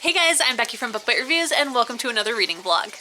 Hey guys, I'm Becky from Book Bite Reviews and welcome to another reading vlog.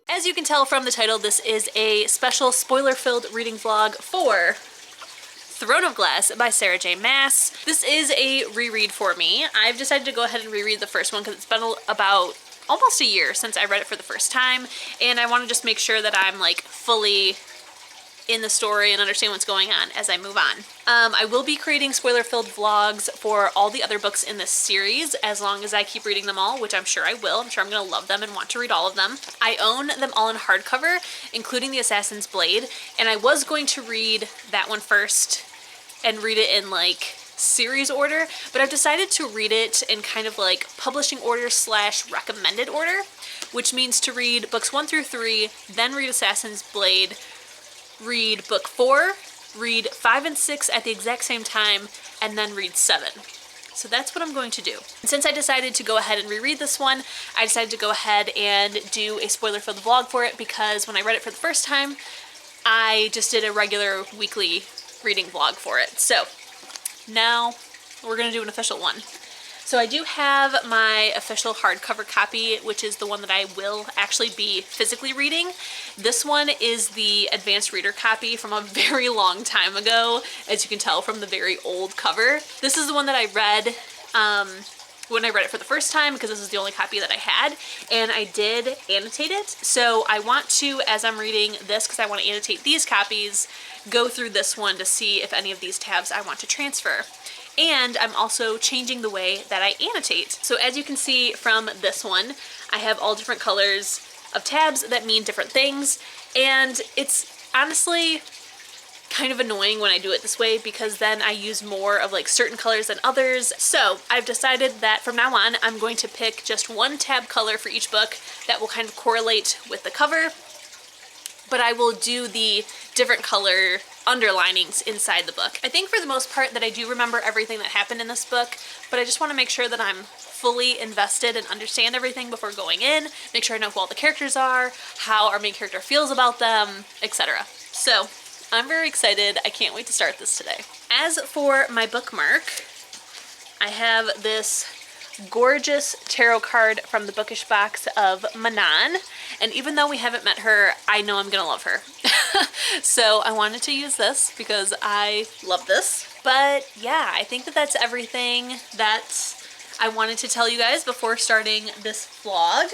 As you can tell from the title, this is a special spoiler-filled reading vlog for Throne of Glass by Sarah J Maas. This is a reread for me. I've decided to go ahead and reread the first one because it's been about almost a year since I read it for the first time, and I want to just make sure that I'm like fully in the story and understand what's going on as I move on. I will be creating spoiler-filled vlogs for all the other books in this series as long as I keep reading them all, which I'm sure I will. I'm sure I'm going to love them and want to read all of them. I own them all in hardcover, including The Assassin's Blade, and I was going to read that one first and read it in like series order, but I've decided to read it in kind of like publishing order / recommended order, which means to read books 1 through 3, then read Assassin's Blade, read book 4, read 5 and 6 at the exact same time, and then read 7. So that's what I'm going to do. And since I decided to go ahead and reread this one, I decided to go ahead and do a spoiler-filled vlog for it because when I read it for the first time, I just did a regular weekly reading vlog for it. So now we're going to do an official one. So I do have my official hardcover copy, which is the one that I will actually be physically reading. This one is the advanced reader copy from a very long time ago, as you can tell from the very old cover. This is the one that I read when I read it for the first time because this is the only copy that I had, and I did annotate it. So I want to, as I'm reading this, because I want to annotate these copies, go through this one to see if any of these tabs I want to transfer. And I'm also changing the way that I annotate. So as you can see from this one, I have all different colors of tabs that mean different things, and it's honestly kind of annoying when I do it this way because then I use more of like certain colors than others. So I've decided that from now on I'm going to pick just one tab color for each book that will kind of correlate with the cover, but I will do the different color underlinings inside the book. I think for the most part that I do remember everything that happened in this book, but I just want to make sure that I'm fully invested and understand everything before going in, make sure I know who all the characters are, how our main character feels about them, etc. So I'm very excited. I can't wait to start this today. As for my bookmark, I have this gorgeous tarot card from the bookish box of Manon, and even though we haven't met her, I know I'm gonna love her. So I wanted to use this because I love this. But yeah, I think that that's everything that I wanted to tell you guys before starting this vlog.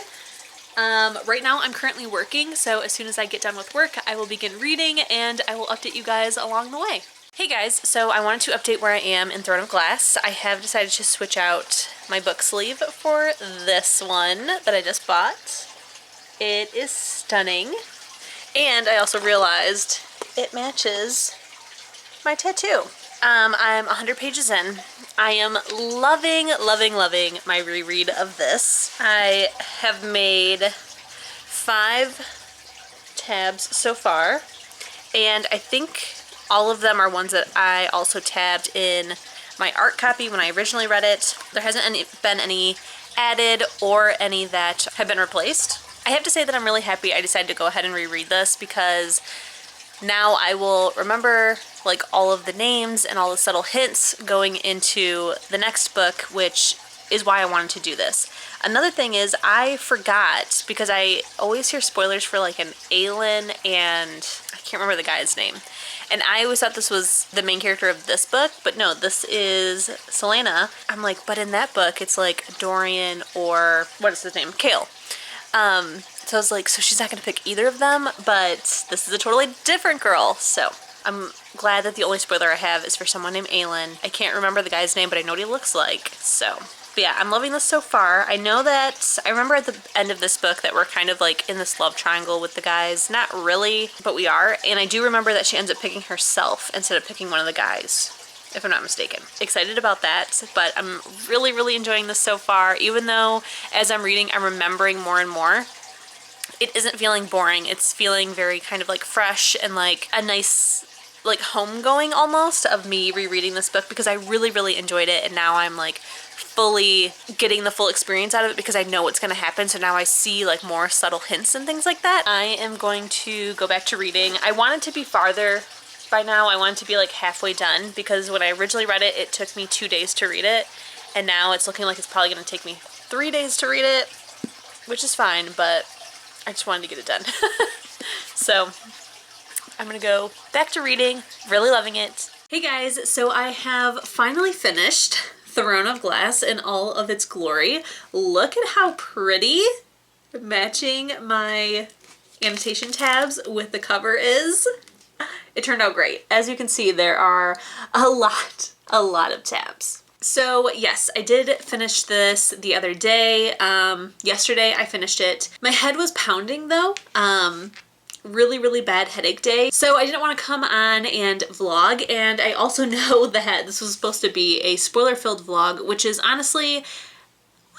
Right now I'm currently working, so as soon as I get done with work, I will begin reading and I will update you guys along the way. Hey guys, so I wanted to update where I am in Throne of Glass. I have decided to switch out my book sleeve for this one that I just bought. It is stunning. And I also realized it matches my tattoo. I'm 100 pages in. I am loving, loving, loving my reread of this. I have made 5 tabs so far, and I think all of them are ones that I also tabbed in my art copy when I originally read it. There hasn't been any added or any that have been replaced. I have to say that I'm really happy I decided to go ahead and reread this because now I will remember like all of the names and all the subtle hints going into the next book, which is why I wanted to do this. Another thing is I forgot, because I always hear spoilers for like an Aelin and I can't remember the guy's name. And I always thought this was the main character of this book, but no, this is Celaena. I'm like, but in that book, it's like Dorian or, what is his name? Chaol. So I was like, so she's not going to pick either of them, but this is a totally different girl. So I'm glad that the only spoiler I have is for someone named Aelin. I can't remember the guy's name, but I know what he looks like. So, but yeah, I'm loving this so far. I know that, I remember at the end of this book that we're kind of like in this love triangle with the guys. Not really, but we are. And I do remember that she ends up picking herself instead of picking one of the guys, if I'm not mistaken. Excited about that, but I'm really, really enjoying this so far. Even though as I'm reading, I'm remembering more and more, it isn't feeling boring. It's feeling very kind of like fresh and like a nice like homegoing almost of me rereading this book because I really, really enjoyed it, and now I'm like fully getting the full experience out of it because I know what's going to happen. So now I see like more subtle hints and things like that. I am going to go back to reading. I want it to be farther by now. I want it to be like halfway done because when I originally read it, it took me 2 days to read it. And now it's looking like it's probably going to take me 3 days to read it, which is fine, but I just wanted to get it done. So I'm going to go back to reading, really loving it. Hey guys, so I have finally finished Throne of Glass in all of its glory. Look at how pretty matching my annotation tabs with the cover is. It turned out great. As you can see, there are a lot of tabs. So yes, I did finish this the other day. Yesterday I finished it. My head was pounding though. Really, really bad headache day. So I didn't want to come on and vlog, and I also know that this was supposed to be a spoiler-filled vlog, which is honestly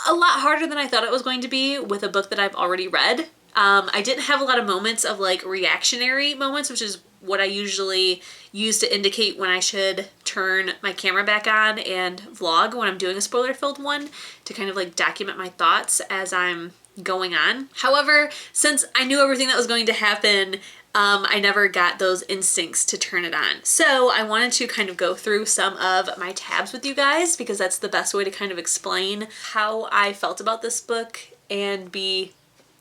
a lot harder than I thought it was going to be with a book that I've already read. I didn't have a lot of moments of like reactionary moments, which is what I usually use to indicate when I should turn my camera back on and vlog when I'm doing a spoiler-filled one, to kind of like document my thoughts as I'm going on. However, since I knew everything that was going to happen, I never got those instincts to turn it on. So I wanted to kind of go through some of my tabs with you guys because that's the best way to kind of explain how I felt about this book and be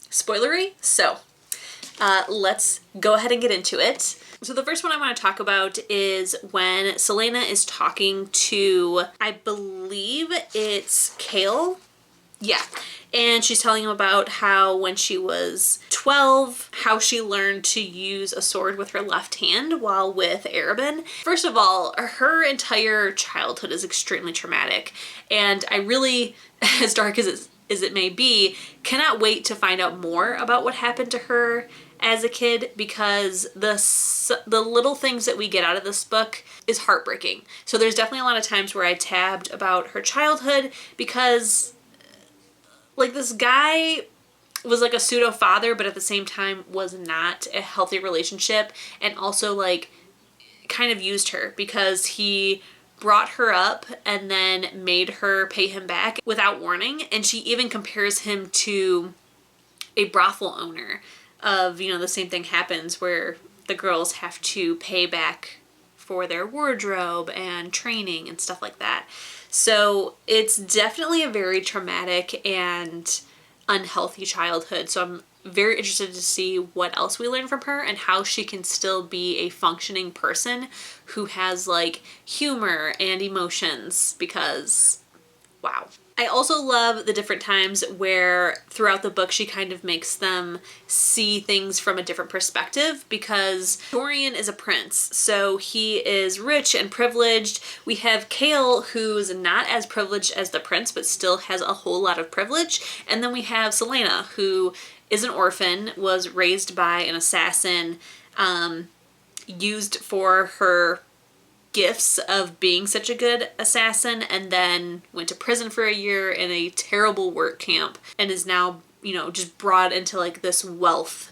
spoilery. So let's go ahead and get into it. So the first one I want to talk about is when Celaena is talking to, I believe it's Chaol. Yeah. And she's telling him about how when she was 12, how she learned to use a sword with her left hand while with Arobynn. First of all, her entire childhood is extremely traumatic. And I really, as dark as it may be, cannot wait to find out more about what happened to her as a kid, because the little things that we get out of this book is heartbreaking. So there's definitely a lot of times where I tabbed about her childhood because like this guy was like a pseudo father, but at the same time was not a healthy relationship, and also like kind of used her because he brought her up and then made her pay him back without warning. And she even compares him to a brothel owner of, you know, the same thing happens where the girls have to pay back for their wardrobe and training and stuff like that. So it's definitely a very traumatic and unhealthy childhood. So I'm very interested to see what else we learn from her and how she can still be a functioning person who has like humor and emotions, because wow. I also love the different times where throughout the book she kind of makes them see things from a different perspective, because Dorian is a prince, so he is rich and privileged. We have Chaol, who's not as privileged as the prince but still has a whole lot of privilege. And then we have Celaena, who is an orphan, was raised by an assassin, used for her gifts of being such a good assassin, and then went to prison for a year in a terrible work camp, and is now, you know, just brought into like this wealth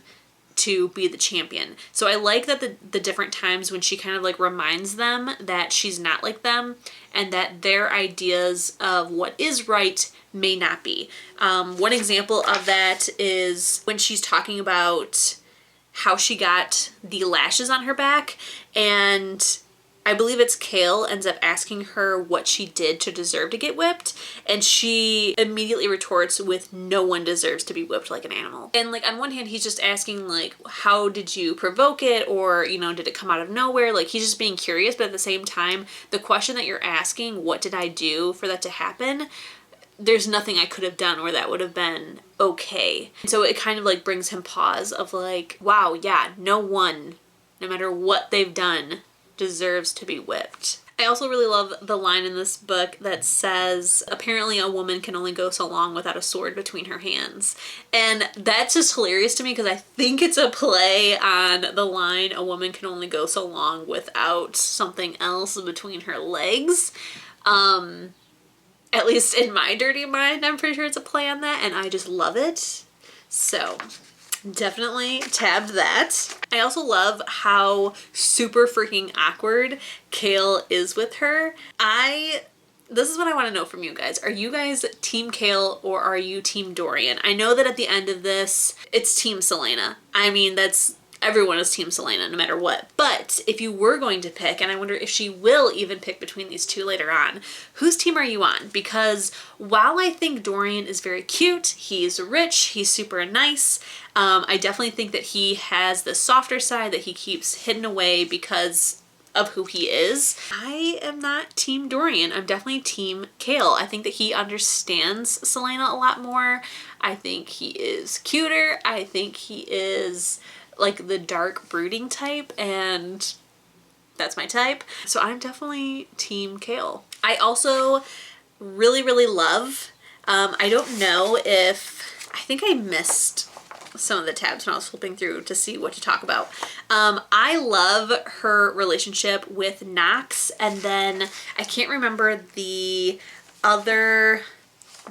to be the champion. So I like that the different times when she kind of like reminds them that she's not like them and that their ideas of what is right may not be. One example of that is when she's talking about how she got the lashes on her back, and I believe it's Chaol ends up asking her what she did to deserve to get whipped, and she immediately retorts with, no one deserves to be whipped like an animal. And like on one hand he's just asking like, how did you provoke it, or, you know, did it come out of nowhere? Like he's just being curious, but at the same time the question that you're asking, what did I do for that to happen, there's nothing I could have done where that would have been okay. And so it kind of like brings him pause of like, wow, yeah, no one, no matter what they've done, deserves to be whipped. I also really love the line in this book that says, apparently a woman can only go so long without a sword between her hands. And that's just hilarious to me because I think it's a play on the line, a woman can only go so long without something else between her legs. At least in my dirty mind, I'm pretty sure it's a play on that, and I just love it. So Definitely tabbed that. I also love how super freaking awkward Kale is with her. This is what I want to know from you guys. Are you guys Team Kale or are you Team Dorian? I know that at the end of this, it's Team Celaena. I mean, everyone is Team Celaena no matter what. But if you were going to pick, and I wonder if she will even pick between these two later on, whose team are you on? Because while I think Dorian is very cute, he's rich, he's super nice, I definitely think that he has the softer side that he keeps hidden away because of who he is. I am not Team Dorian. I'm definitely Team Kale. I think that he understands Celaena a lot more. I think he is cuter. I think he is like the dark brooding type, and that's my type. So I'm definitely Team Kale. I also really, really love, I don't know if, I think I missed some of the tabs when I was flipping through to see what to talk about. I love her relationship with Knox, and then I can't remember the other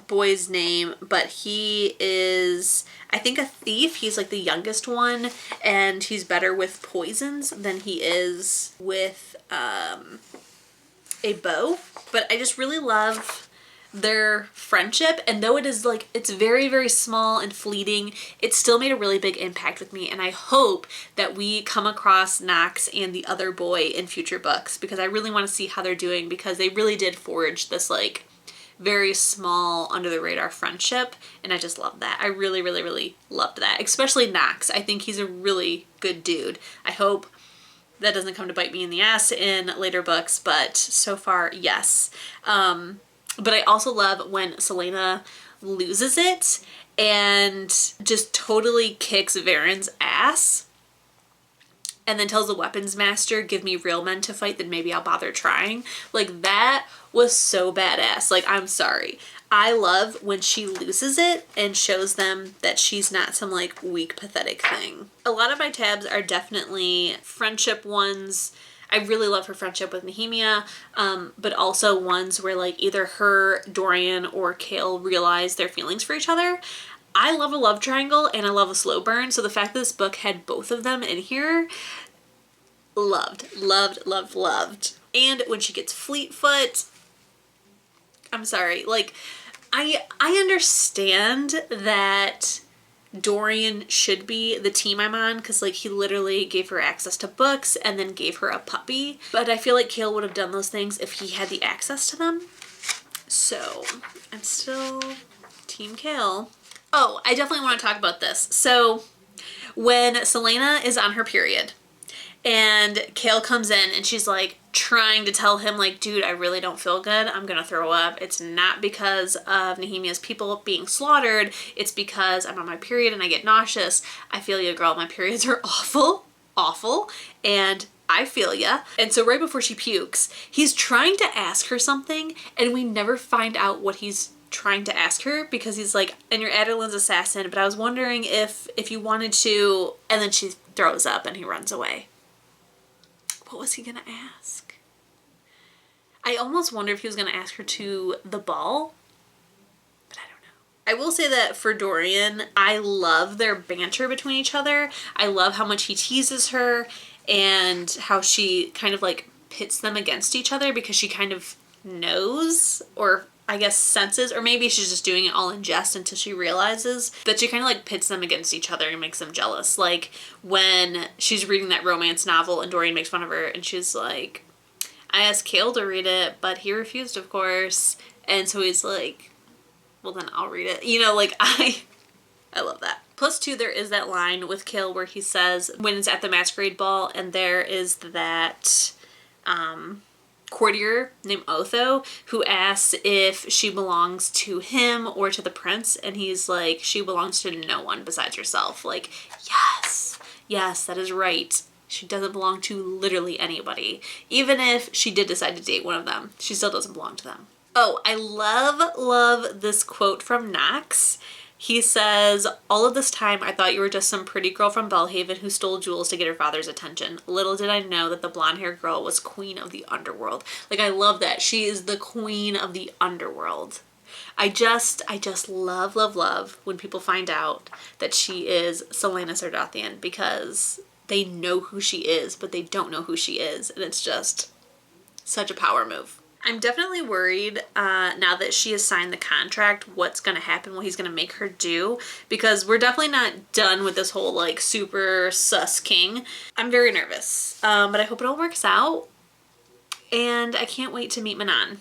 boy's name, but he is, I think, a thief. He's like the youngest one, and he's better with poisons than he is with a bow. But I just really love their friendship, and though it is like, it's very, very small and fleeting, it still made a really big impact with me, and I hope that we come across Knox and the other boy in future books, because I really want to see how they're doing, because they really did forge this like very small under the radar friendship, and I just love that. I really, really, really loved that, especially Knox. I think he's a really good dude. I hope that doesn't come to bite me in the ass in later books, but so far, yes. But I also love when Celaena loses it and just totally kicks Varen's ass and then tells the weapons master, give me real men to fight, then maybe I'll bother trying. Like, that was so badass. Like, I'm sorry. I love when she loses it and shows them that she's not some like weak, pathetic thing. A lot of my tabs are definitely friendship ones. I really love her friendship with Nehemia, but also ones where like either her, Dorian, or Kale realize their feelings for each other. I love a love triangle and I love a slow burn, so the fact that this book had both of them in here, loved, loved, loved, loved. And when she gets Fleetfoot, I'm sorry, like, I understand that Dorian should be the team I'm on, because like he literally gave her access to books and then gave her a puppy, but I feel like Kale would have done those things if he had the access to them. So I'm still Team Kale. Oh, I definitely want to talk about this. So when Celaena is on her period and Kale comes in and she's like trying to tell him like, dude, I really don't feel good, I'm gonna throw up. It's not because of Nehemia's people being slaughtered, it's because I'm on my period and I get nauseous. I feel you, girl. My periods are awful, awful, and I feel ya. And so right before she pukes, he's trying to ask her something and we never find out what he's trying to ask her, because he's like, and you're Adarlan's assassin, but I was wondering if you wanted to, and then she throws up and he runs away. What was he gonna ask? I almost wonder if he was gonna ask her to the ball, but I don't know. I will say that for Dorian, I love their banter between each other. I love how much he teases her and how she kind of like pits them against each other, because she kind of knows, or I guess senses, or maybe she's just doing it all in jest until she realizes that she kind of like pits them against each other and makes them jealous. Like when she's reading that romance novel and Dorian makes fun of her and she's like, I asked Kale to read it, but he refused, of course. And so he's like, well then I'll read it. You know, like I love that. Plus two, there is that line with Kale where he says, when it's at the masquerade ball and there is that, courtier named Otho who asks if she belongs to him or to the prince, and he's like, she belongs to no one besides herself. Like, yes, that is right. She doesn't belong to literally anybody. Even if she did decide to date one of them, she still doesn't belong to them. Oh, I love this quote from Knox. He says, all of this time I thought you were just some pretty girl from Belhaven who stole jewels to get her father's attention. Little did I know that the blonde-haired girl was queen of the underworld. Like, I love that. She is the queen of the underworld. I just love, love, love when people find out that she is Celaena Sardothien, because they know who she is, but they don't know who she is. And it's just such a power move. I'm definitely worried now that she has signed the contract, what's going to happen, what he's going to make her do, because we're definitely not done with this whole like super sus king. I'm very nervous, but I hope it all works out, and I can't wait to meet Manon.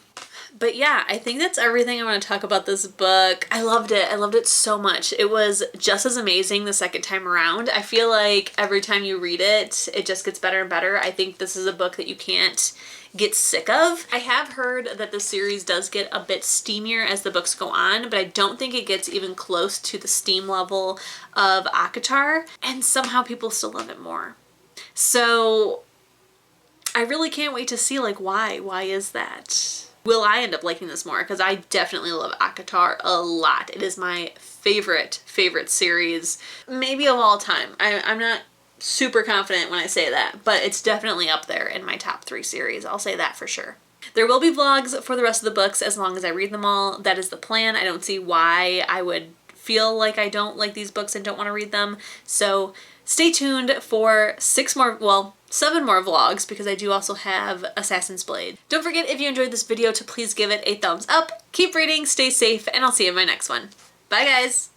But yeah, I think that's everything I want to talk about this book. I loved it. I loved it so much. It was just as amazing the second time around. I feel like every time you read it, it just gets better and better. I think this is a book that you can't get sick of. I have heard that the series does get a bit steamier as the books go on, but I don't think it gets even close to the steam level of ACOTAR, and somehow people still love it more. So I really can't wait to see like why is that? Will I end up liking this more? Because I definitely love ACOTAR a lot. It is my favorite series, maybe of all time. I'm not super confident when I say that, but it's definitely up there in my top 3 series. I'll say that for sure. There will be vlogs for the rest of the books as long as I read them all. That is the plan. I don't see why I would feel like I don't like these books and don't want to read them. So stay tuned for 7 more vlogs, because I do also have Assassin's Blade. Don't forget, if you enjoyed this video, to please give it a thumbs up. Keep reading, stay safe, and I'll see you in my next one. Bye guys!